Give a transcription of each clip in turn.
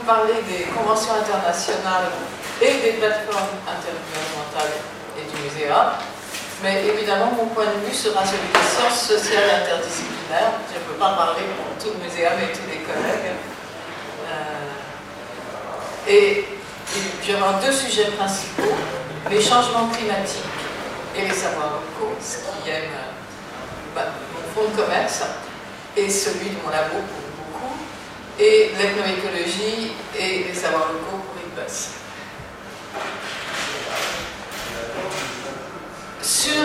parler des conventions internationales et des plateformes intergouvernementales et du muséum. Mais évidemment, mon point de vue sera celui des sciences sociales interdisciplinaires. Je ne peux pas parler pour tout le muséum et tous les collègues. Et j'aurai deux sujets principaux, les changements climatiques et les savoirs locaux, ce qui aime mon fonds de commerce, et celui de mon labo pour beaucoup, et l'ethnoécologie et les savoirs locaux pour IPBES. Sur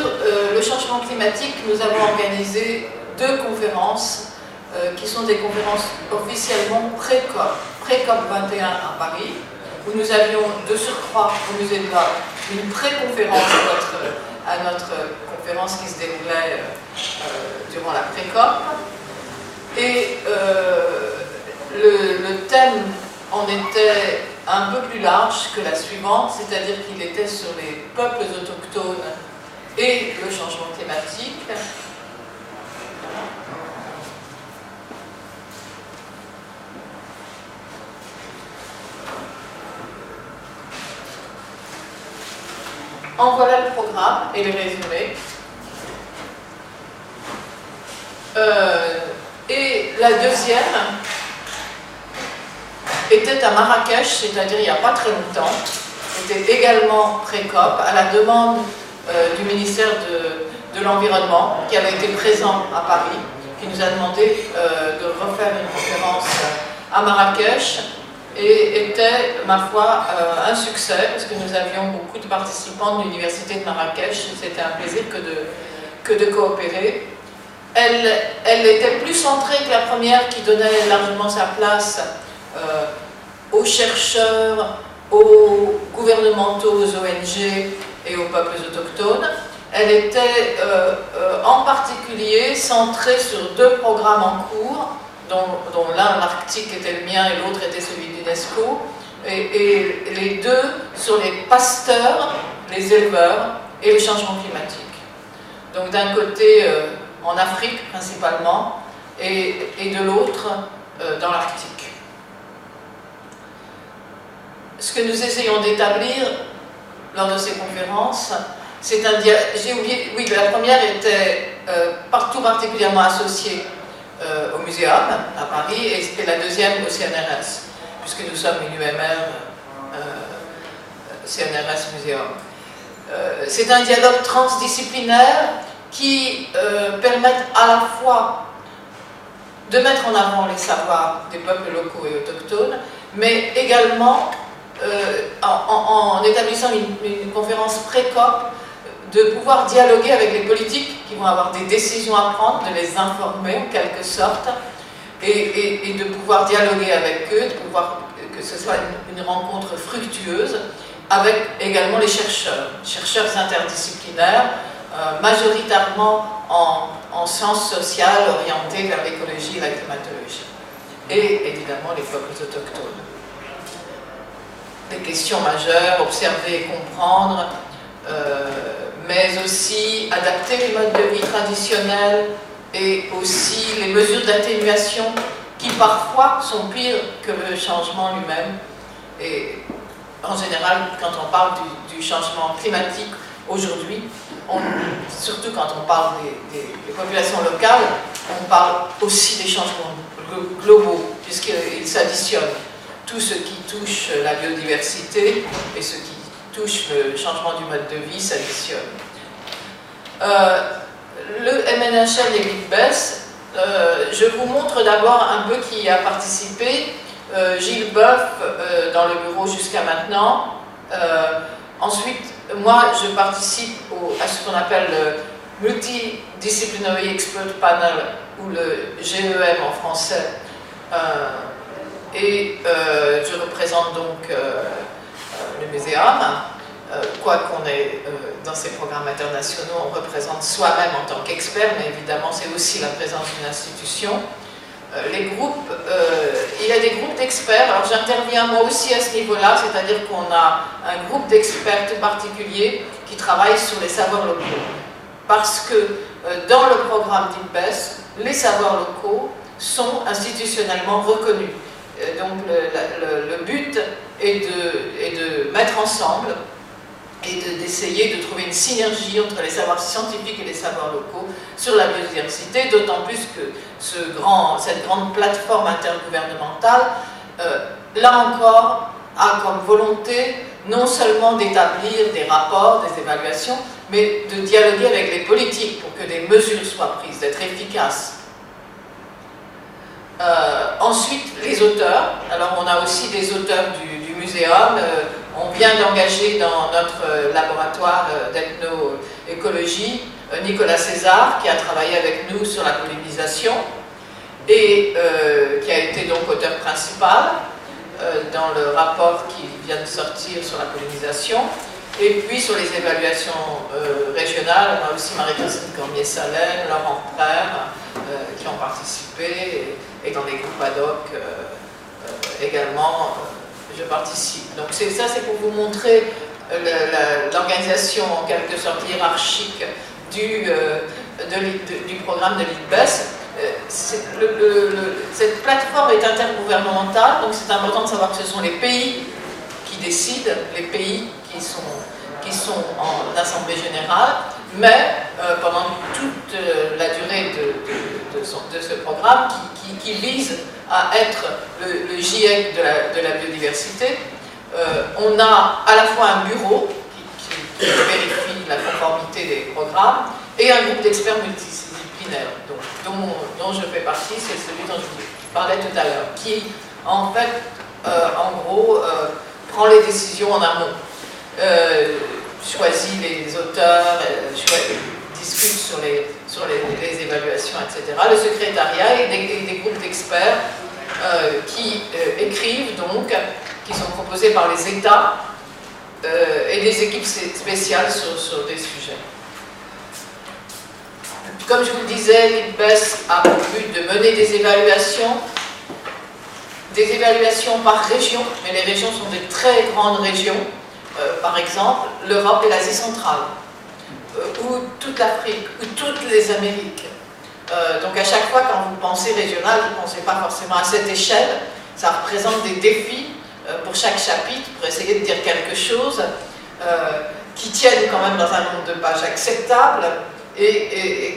le changement climatique, nous avons organisé deux conférences qui sont des conférences officiellement pré-COP 21 à Paris, où nous avions de surcroît au musée de l'art une pré-conférence à notre conférence qui se déroulait durant la pré-COP. Et le thème en était un peu plus large que la suivante, c'est-à-dire qu'il était sur les peuples autochtones et le changement climatique. En voilà le programme et les résumés. Et la deuxième était à Marrakech, c'est-à-dire il n'y a pas très longtemps. C'était également pré-COP, à la demande du ministère de l'Environnement, qui avait été présent à Paris, qui nous a demandé de refaire une conférence à Marrakech, et était, ma foi, un succès, parce que nous avions beaucoup de participants de l'université de Marrakech. C'était un plaisir que de coopérer. Elle était plus centrée que la première, qui donnait largement sa place aux chercheurs, aux gouvernementaux, aux ONG et aux peuples autochtones. Elle était en particulier centrée sur deux programmes en cours, dont l'un, l'Arctique, était le mien et l'autre était celui d'UNESCO, et les deux sur les pasteurs, les éleveurs et le changement climatique. Donc d'un côté en Afrique principalement, et de l'autre dans l'Arctique. Ce que nous essayons d'établir lors de ces conférences, c'est un j'ai oublié, oui, la première était tout particulièrement associée au Muséum à Paris, et la deuxième au CNRS, puisque nous sommes une UMR CNRS Muséum. C'est un dialogue transdisciplinaire qui permet à la fois de mettre en avant les savoirs des peuples locaux et autochtones, mais également en établissant une conférence pré-COP, de pouvoir dialoguer avec les politiques qui vont avoir des décisions à prendre, de les informer en quelque sorte, et de pouvoir dialoguer avec eux, de pouvoir que ce soit une rencontre fructueuse, avec également les chercheurs interdisciplinaires, majoritairement en sciences sociales orientées vers l'écologie et la climatologie, et évidemment les peuples autochtones. Des questions majeures, observer et comprendre, mais aussi adapter les modes de vie traditionnels et aussi les mesures d'atténuation qui parfois sont pires que le changement lui-même. Et en général, quand on parle du changement climatique aujourd'hui, surtout quand on parle des populations locales, on parle aussi des changements globaux, puisqu'ils s'additionnent. Tout ce qui touche la biodiversité et ce qui touche le changement du mode de vie s'additionne. Le MNHL et l'IPBES, je vous montre d'abord un peu qui y a participé. Gilles Boeuf dans le bureau jusqu'à maintenant. Ensuite, moi je participe à ce qu'on appelle le Multidisciplinary Expert Panel, ou le GEM en français. Et je représente donc le Muséum. Quoi qu'on est dans ces programmes internationaux, on représente soi-même en tant qu'expert, mais évidemment c'est aussi la présence d'une institution. Les groupes, il y a des groupes d'experts, alors j'interviens moi aussi à ce niveau-là, c'est-à-dire qu'on a un groupe d'experts tout particulier qui travaille sur les savoirs locaux. Parce que dans le programme d'IPBES, les savoirs locaux sont institutionnellement reconnus. Donc le but est de mettre ensemble et d'essayer de trouver une synergie entre les savoirs scientifiques et les savoirs locaux sur la biodiversité, d'autant plus que cette grande plateforme intergouvernementale, là encore, a comme volonté non seulement d'établir des rapports, des évaluations, mais de dialoguer avec les politiques pour que des mesures soient prises, d'être efficaces. Ensuite, les auteurs. Alors, on a aussi des auteurs du muséum. On vient d'engager dans notre laboratoire d'ethnoécologie Nicolas César, qui a travaillé avec nous sur la pollinisation et qui a été donc auteur principal dans le rapport qui vient de sortir sur la pollinisation. Et puis sur les évaluations régionales, on a aussi Marie-Christine Cormier-Salem, Laurent Frère, qui ont participé, et dans les groupes ad hoc également, je participe. Donc ça, c'est pour vous montrer l'organisation en quelque sorte hiérarchique du programme de l'IPBES. Cette plateforme est intergouvernementale, donc c'est important de savoir que ce sont les pays qui décident, les pays qui sont en assemblée générale, mais pendant toute la durée de ce programme qui vise à être le GIEC de la biodiversité, on a à la fois un bureau qui vérifie la conformité des programmes et un groupe d'experts multidisciplinaires dont je fais partie, c'est celui dont je vous parlais tout à l'heure, qui en fait, en gros, prend les décisions en amont. Choisit les auteurs, discute sur les évaluations, etc. Le secrétariat et des groupes d'experts qui écrivent donc, qui sont proposés par les États et des équipes spéciales sur des sujets. Comme je vous le disais, l'IPBES a pour but de mener des évaluations par région, mais les régions sont des très grandes régions. Par exemple, l'Europe et l'Asie centrale, ou toute l'Afrique, ou toutes les Amériques. Donc à chaque fois, quand vous pensez régional, vous ne pensez pas forcément à cette échelle. Ça représente des défis pour chaque chapitre, pour essayer de dire quelque chose qui tienne quand même dans un nombre de pages acceptable et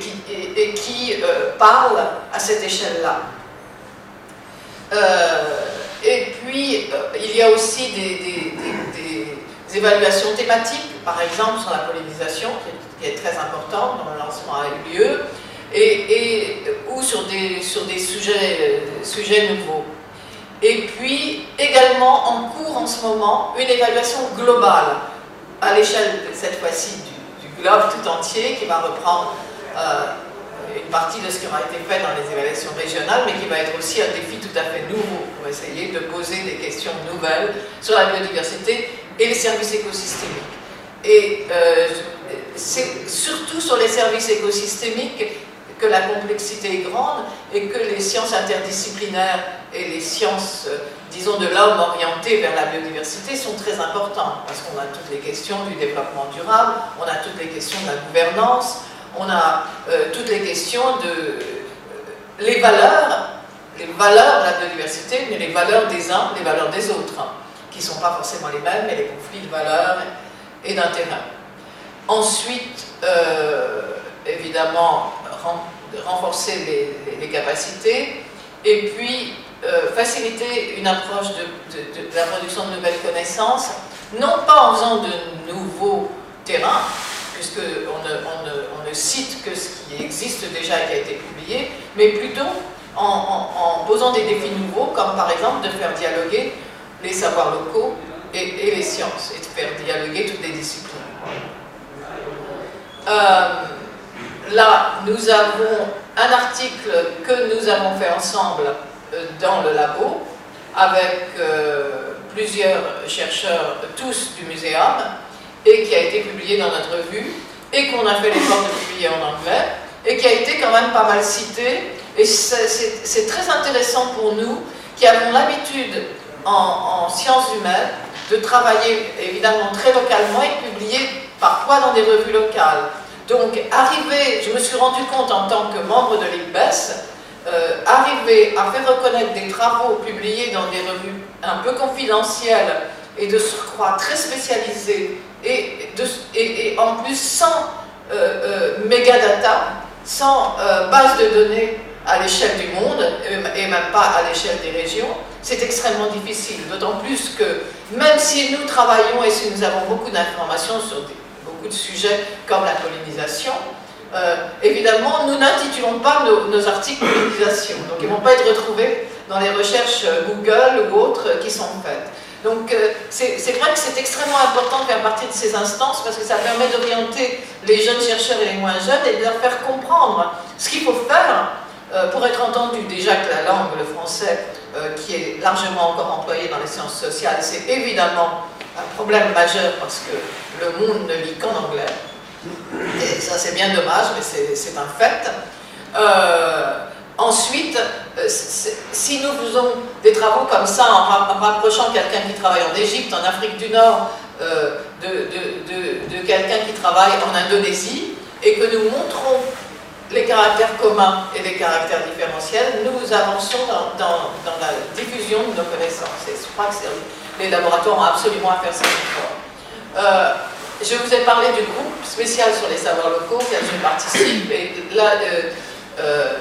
qui parle à cette échelle-là. Et puis, il y a aussi des évaluations thématiques, par exemple sur la pollinisation, qui est très importante, dont le lancement a eu lieu, ou sur des sujets nouveaux. Et puis, également en cours en ce moment, une évaluation globale, à l'échelle, cette fois-ci, du globe tout entier, qui va reprendre une partie de ce qui aura été fait dans les évaluations régionales, mais qui va être aussi un défi tout à fait nouveau pour essayer de poser des questions nouvelles sur la biodiversité et les services écosystémiques. Et c'est surtout sur les services écosystémiques que la complexité est grande et que les sciences interdisciplinaires et les sciences, disons, de l'homme orientées vers la biodiversité sont très importantes, parce qu'on a toutes les questions du développement durable, on a toutes les questions de la gouvernance, on a toutes les questions de les valeurs de la biodiversité, mais les valeurs des uns, les valeurs des autres, qui ne sont pas forcément les mêmes, mais les conflits de valeurs et d'intérêts. Ensuite, évidemment, renforcer les capacités, et puis faciliter une approche de la production de nouvelles connaissances, non pas en faisant de nouveaux terrains, puisqu'on ne cite que ce qui existe déjà et qui a été publié, mais plutôt en posant des défis nouveaux, comme par exemple de faire dialoguer les savoirs locaux et les sciences, et de faire dialoguer toutes les disciplines. Là, nous avons un article que nous avons fait ensemble dans le labo, avec plusieurs chercheurs, tous du muséum, et qui a été publié dans notre revue, et qu'on a fait l'effort de publier en anglais, et qui a été quand même pas mal cité, et c'est très intéressant pour nous, qui avons l'habitude en sciences humaines de travailler évidemment très localement et publier parfois dans des revues locales. Donc, je me suis rendu compte en tant que membre de l'IPBES arriver à faire reconnaître des travaux publiés dans des revues un peu confidentielles et de surcroît très spécialisées et en plus sans mégadata, sans base de données à l'échelle du monde et même pas à l'échelle des régions, c'est extrêmement difficile. D'autant plus que même si nous travaillons et si nous avons beaucoup d'informations sur beaucoup de sujets comme la pollinisation, évidemment, nous n'intitulons pas nos articles pollinisation. Donc, ils ne vont pas être retrouvés dans les recherches Google ou autres qui sont faites. Donc, c'est vrai que c'est extrêmement important de faire partie de ces instances parce que ça permet d'orienter les jeunes chercheurs et les moins jeunes et de leur faire comprendre ce qu'il faut faire pour être entendu. Déjà que la langue, le français, qui est largement encore employé dans les sciences sociales, c'est évidemment un problème majeur parce que le monde ne lit qu'en anglais. Et ça, c'est bien dommage, mais c'est un fait. Ensuite, si nous faisons des travaux comme ça, en rapprochant quelqu'un qui travaille en Égypte, en Afrique du Nord, de quelqu'un qui travaille en Indonésie, et que nous montrons les caractères communs et les caractères différentiels, nous avançons dans la diffusion de nos connaissances. Et je crois que les laboratoires ont absolument à faire cet effort. Je vous ai parlé du groupe spécial sur les savoirs locaux auquel je participe, et là,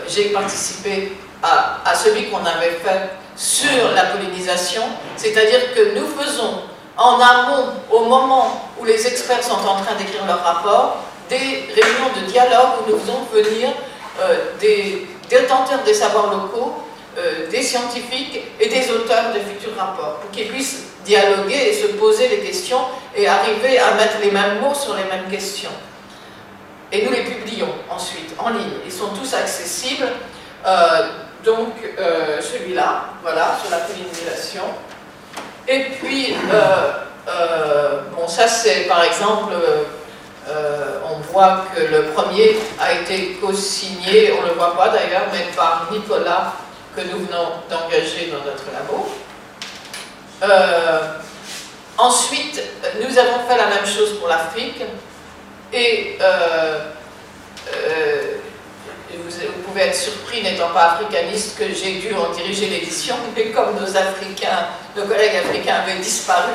j'ai participé à celui qu'on avait fait sur la pollinisation, c'est-à-dire que nous faisons en amont, au moment où les experts sont en train d'écrire leur rapport, des réunions de dialogue où nous faisons venir des détenteurs des savoirs locaux, des scientifiques et des auteurs de futurs rapports, pour qu'ils puissent dialoguer et se poser les questions et arriver à mettre les mêmes mots sur les mêmes questions. Et nous les publions ensuite en ligne. Ils sont tous accessibles. Donc celui-là, voilà, sur la pollinisation. Et puis, bon, ça c'est par exemple, on voit que le premier a été co-signé, on ne le voit pas d'ailleurs, mais par Nicolas, que nous venons d'engager dans notre labo. Ensuite, nous avons fait la même chose pour l'Afrique. Et vous pouvez être surpris, n'étant pas africaniste, que j'ai dû en diriger l'édition, mais comme nos collègues africains avaient disparu,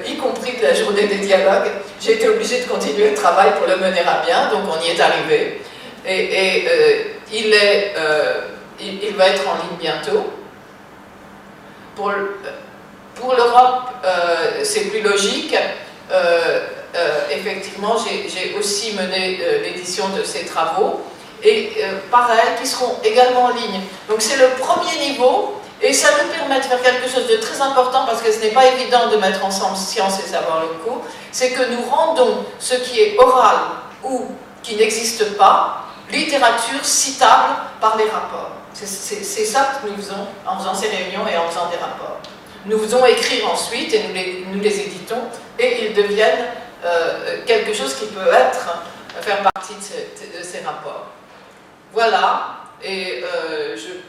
y compris de la journée des dialogues, j'ai été obligée de continuer le travail pour le mener à bien, donc on y est arrivé. Et il va être en ligne bientôt. Pour l'Europe, c'est plus logique. Effectivement, j'ai aussi mené l'édition de ces travaux, et pareil, qui seront également en ligne. Donc c'est le premier niveau, et ça nous permet de faire quelque chose de très important, parce que ce n'est pas évident de mettre ensemble sciences et savoirs locaux, c'est que nous rendons ce qui est oral ou qui n'existe pas, littérature citable par les rapports. C'est ça que nous faisons en faisant ces réunions et en faisant des rapports. Nous faisons écrire ensuite, et nous les éditons, et ils deviennent quelque chose qui peut faire partie de ces rapports. Voilà, et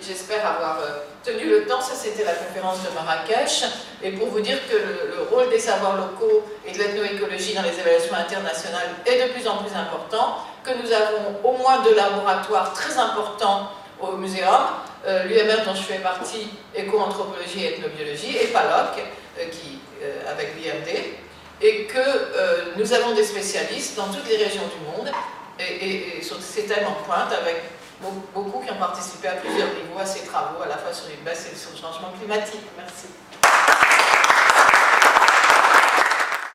j'espère avoir tenu le temps. Ça, c'était la conférence de Marrakech, et pour vous dire que le rôle des savoirs locaux et de l'ethnoécologie dans les évaluations internationales est de plus en plus important, que nous avons au moins 2 laboratoires très importants au muséum, l'UMR dont je fais partie, éco-anthropologie et ethnobiologie, et PALOC, avec l'IRD, et que nous avons des spécialistes dans toutes les régions du monde, et sur ces thèmes en pointe, avec beaucoup qui ont participé à plusieurs niveaux à ces travaux, à la fois sur les baisses et sur le changement climatique. Merci.